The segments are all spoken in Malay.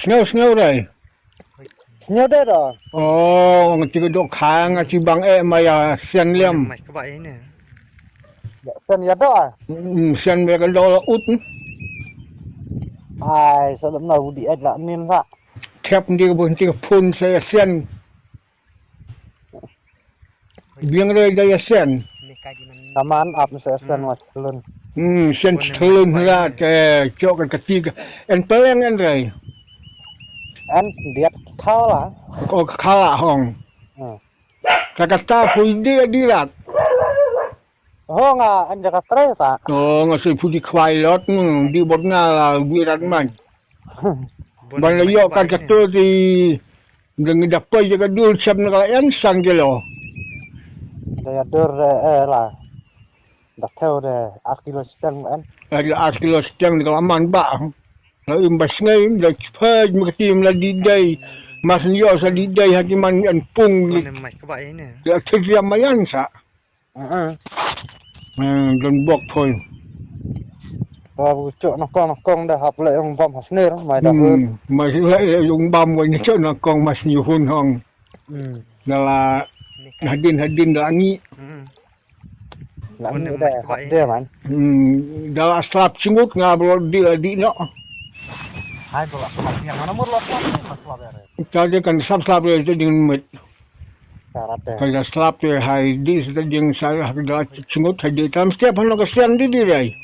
Snow đây. Nhớ đấy rồi. Ồ, chỉ có độ kháng, chỉ bằng em mà sen liêm. Mày các bạn nè. Sen nhớ đó. Sen về cái đó là út. Ai, sao đấm nào đi ấy là nên vậy. Thép đi cái phun sẽ sen. Biếng đây đây sen. Taman up sẽ sen mas luôn. Sen telun ra cái chỗ cái tiga. En peleng en đây. En dia thao là. Có khala hong. Cái ta pui đi lạc. Hong à, anh jaga tres à. Ngasih putih kwai lot di bodna là virat man. Ban layo kan kato di dengan dapat jaga dul siap nak en sang gelo. Dia dur là đặt theo de 8 kilo seteng en. Ada 8 kilo seteng kalau aman ba. Lalu imbas ngai dah cepat mesti meladi day. Mas yo sa di day hati man en pung. Mày các bạn nè. Ya kerja mayan sa. Dan bok thôi. Chỗ nó con để học lại ông bom học nè mày đã hơn. Mày lại dùng bom với những chỗ nó con mas nhiều hơn hong. Là hadin dah ni. Làm như đây học đây mà. Dah slap cimut ngabro di no. Hai bolak yang mana mur lokal slap ya. Jadi kan slap itu dengan mit. Syaratnya. Kalau slap tu hai di sudah dengan saya dah cimut hai tam setiap hari nak siang di rai.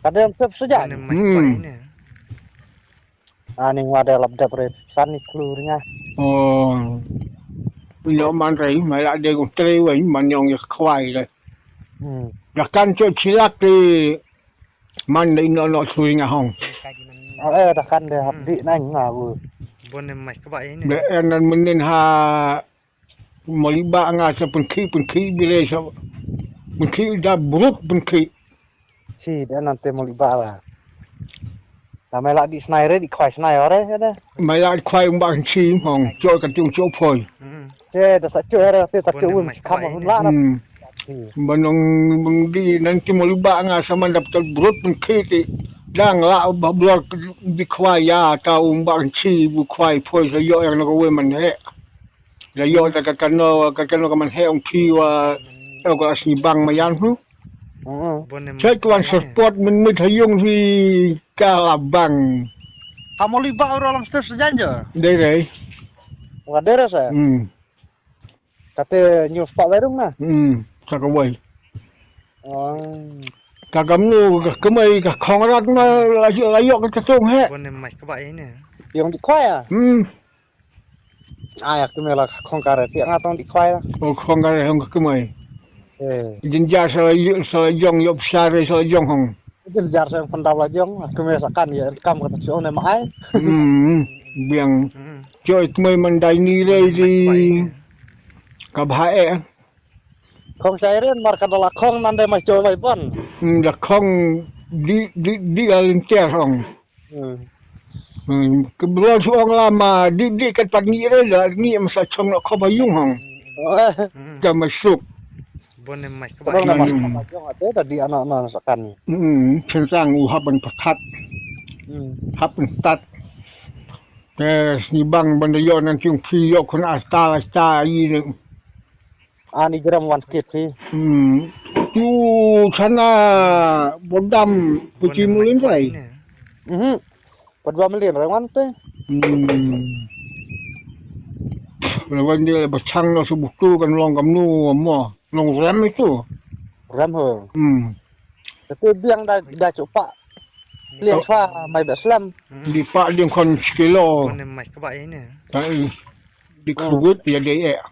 Kadang setiap sejak. Mày các bạn nè. Ini ada labda perisan ni seluruhnya. Oh. Bilo man rai mai la de ko tre wai man yong ya khwai le. Dah kan cho chilak di man dai no sui nga hong. Dah kan dia habdi nang ngau. Mày các bạn nè. Be enan menin ha maliba nga sa penki bile sa penki dah buruk penki. Si dia nanti mau libat lah. Sampai lah di Senayan di kuai Senayan orang ada. Mai la khwai bang chi hong cho ka tung cho phoi. Dah satu ada, satu un kamu hun lah. Banong di nanti maliba nga sa man dapat buruk penki ti dang la bablo di khwai ya tau bang chi bu khwai phoi sa yo yang ko we man he. La yo ta ka kano ka man he ong pi wa ko asni bang mayan hu. Saya kawan sport menmithayung si Kalabang. Kamu libat orang dalam setiap sejajar. Dere. Enggak ada rasa. Kata news pak lerung nah. Sakawai. Kagamnu kemai ka khongrat ma layok ka tung he. Mày các bạn nè. Yang di kuai ah. Ayak tu mela khongkaret yang atong di kuai lah. Oh khongkaret hong kemai. Jinjar sa yong yop sare sa yong hong. Jinjar sa pendap la jong kemesakan ya kam kata si one mai. Biang choi kemai mandai ni re di ka bhae. Khong sairen mar kadala khong nandai mai choi mai pon. Da khong di alin ter hong. Kebetulan suang lama di kat pat ni re la ni masa chong nak kho bayung hong. Ka masuk. Mày các bạn nè. Ada tadi anak-anak sekan. Sensang uhaban pakat. Hapan tat. Ni bang bandayon nan chung pi yo kon asta yi. Ani gram wan skip sih. Tu sana bodam puji mulin sai. Berdua million orang tu. Lawan dia bacang no subutu kan long kamnu mo. Long ram itu. Ram ho. Tapi biang dah coba. Liang fa mai Islam. Di pak dia kon kilo. Mày các bạn nè. Tai di kruit dia dia.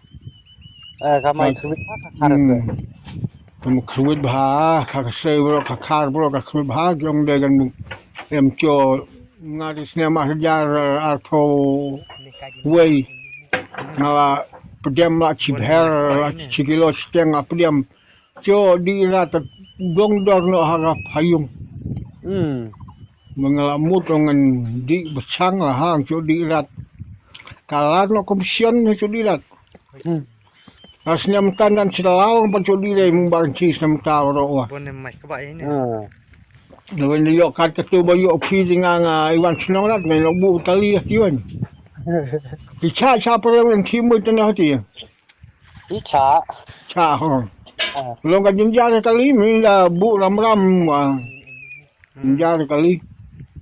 Kamai kruit harus. Kamu kruit bah, kak sei bro kakar bro kak kruit bah jong dia kan em cho ngaris nama hajar atau way. Ngala pediam la cibher la cikilo seteng pediam jo di rata dong dor no harap hayung mengalamut dengan di besang lah hang jo di rat kalar no komision jo di rat asnyam tandan selalu panco di le mumbar ci sam tawro wa Mày các bạn nè. Lawan dia kata tu bayu pi dengan Iwan Senang lah dengan lobu tali tiun. Dica siapa yang timu tengah hati. Icha. Cha ha. Long kan jenjar tali ni lah bu ram-ram. Jenjar kali.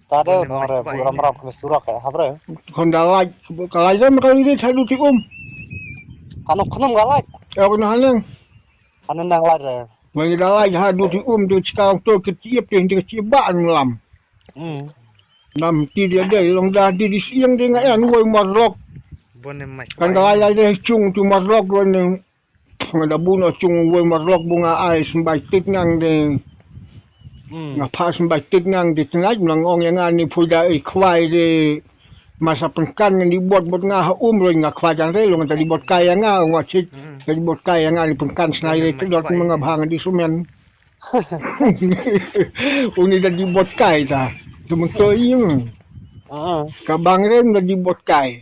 Tadi orang ram-ram ke surak ya, apa? Kon dalai kalau jam kali ni saya luti Anu kenum galai. Aku nak halang. Anu nang lada. Bagi dalai ha luti tu sekarang tu ketiap dia ketiap lam. Nam ti dia long dah di siang dia ngai anu marok. Bonem mai. Kan dalai dia cung tu marok don ada bunga cung marok bunga ai sembai tik nang de. Ngapa sembai tik nang di tengah nang ong yang ani puda ikwai de masa pengkan yang dibuat buat ngah umroh ngah kwajan re long tadi buat kaya ngah ngacit tadi buat kaya ngah di pengkan senai itu dot mengabang di sumen. Uni tadi buat kaya ta. Cuma tu yung. Kabang re tadi buat kaya.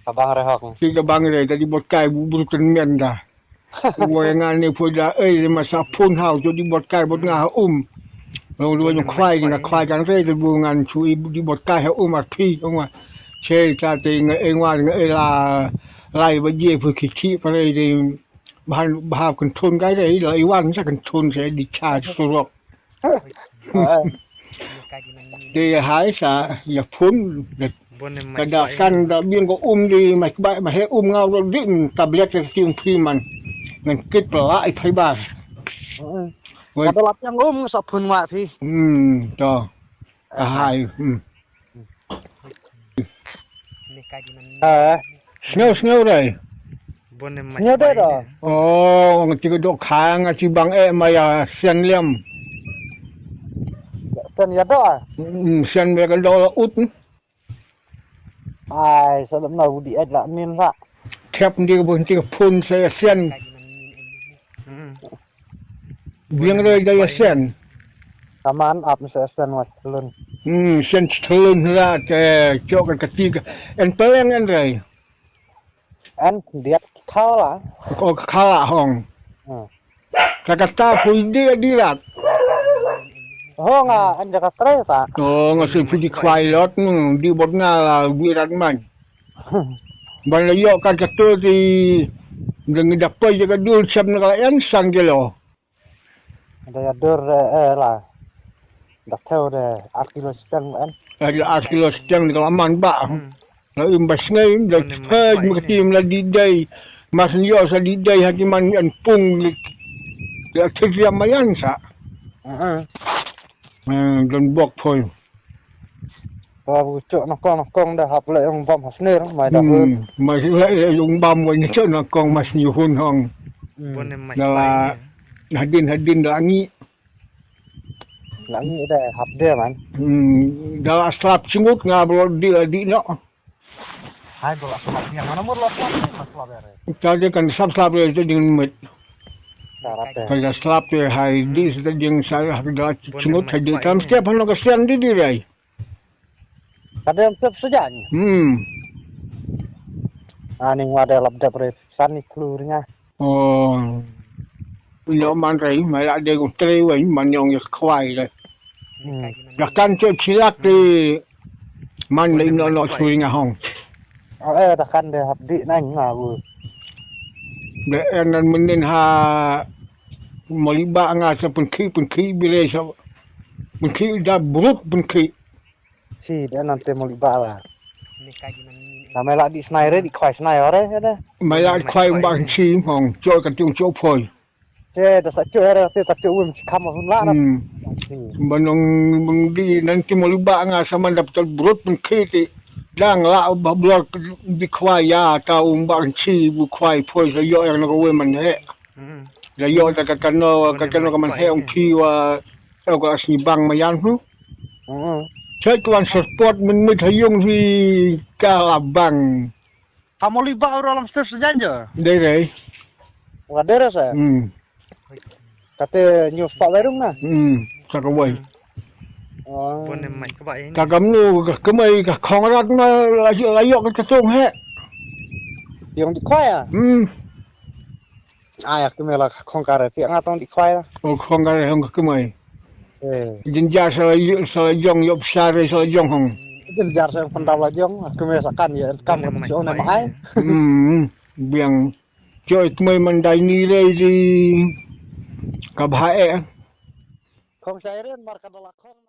Kabang re hok. Si kabang re tadi buat kaya bubur tenmen dah. Buat yang ani puda masa pun hau jadi buat kaya buat ngah Lalu dua yang kwai dengan kwajan re tu bungan cui di buat kaya arti orang. Chơi cha thì người ngoài người là lại bây giờ vừa khi chi vào đây thì bà cần thôn cái đấy là Iwan chắc cần thôn sẽ đi cha số ruộng thì hái xã nhà phun cái đạo căn đã biên có đi mạch bại mà hết ngao rồi định tablet cho tiêm khi mà mình kết lại thấy bà ada lap yang sắp phun ngoại phi cho hai Snow đây. Snow đây rồi. Chỉ có độ kháng chỉ bằng em mà sen liêm. Sen ya đó. Sen về cái đó út. Ai sao đâm đầu đi là miên ra. Thép đi cái phun sẽ sen. Biếng rồi đây là sen. Taman up sẽ sen ngoại luôn. Sen turun ra cho cái ketiga. En peleng en rồi. En lihat kau lah. Kau kalah hong. Kata pun dia dirat. Oh nga, en jaga stres ah. Oh ngasih pergi kuailat di bodna lah dirat man. Bala yo kata tu di dengan dapat jaga dul siap nak en sanggelo. Ada dur lah. Dah tahu deh, 8 kilo setengah kan? Ada 8 kilo setengah di kelaman bah. Lalu imbas ngai, dah hej mesti meladi day. Mas nyo sa di day hati man an pung ya tiga mayan sa. Dan bok pun. Kalau cok nakong dah hap le yang bam hasner, mai dah. Mai le yung bam wa cok nakong mas nyuhun hong. Dah hadin langi. Langi dah hap dia man. Dah slap cimut ngabro di no. Hai bola slap yang mana mur slap ya. Tadi kan slap dia dengan mit. Darat. Kalau slap dia hai di sudah yang saya dah cimut tadi kan setiap hano kesian di rai. Ada yang setiap sejanya. Ani ada lap dapur sani kelurnya. Oh. Yo man rai mai ada con tre vậy man nhong như khoai rồi. Kan chơi chilak thì man lấy nó chui ngà hong. Dah kan deh hap di nang ngawu. Để anh mình nên ha mới ba ngà sa pun khi bile sa pun khi da brut pun khi. Si dia nanti mau liba lah. Namai lah di snai di khoai snai ore ada. Mai lại khoai bang chi hong chơi cái chung chỗ phơi. Che dah sacuk ada tu sacuk kam hun lah. Banong di nanti mau liba ngà sa man dapat brut pun khi thì đang lão blog đi khoai ya tao bang chi bu khoai phơi rồi yo yang nó mình hết rồi yo ta cái nó mình hết ông chi wa tao cóasi bang mà yan hu chơi tuan sport mình mới thấy yung thì cả bang kamu liba orang stres saja đây đấy ada rasa kata news pak baru na sao có vậy Bonem mai các bạn. cả cấm nu cái mày cả không ra nó là yo cái sông hết yang di khoai ah ai aku mela không cả rồi tiếng atong di khoai lah không cái không cái mày Jinjar sa jong yop sare sa jong hong. Jinjar sa pandala jong kemesakan ya kam so na mai. Biang joy tmai mandai ni le di kabhae. Không sai ren mar kadala không.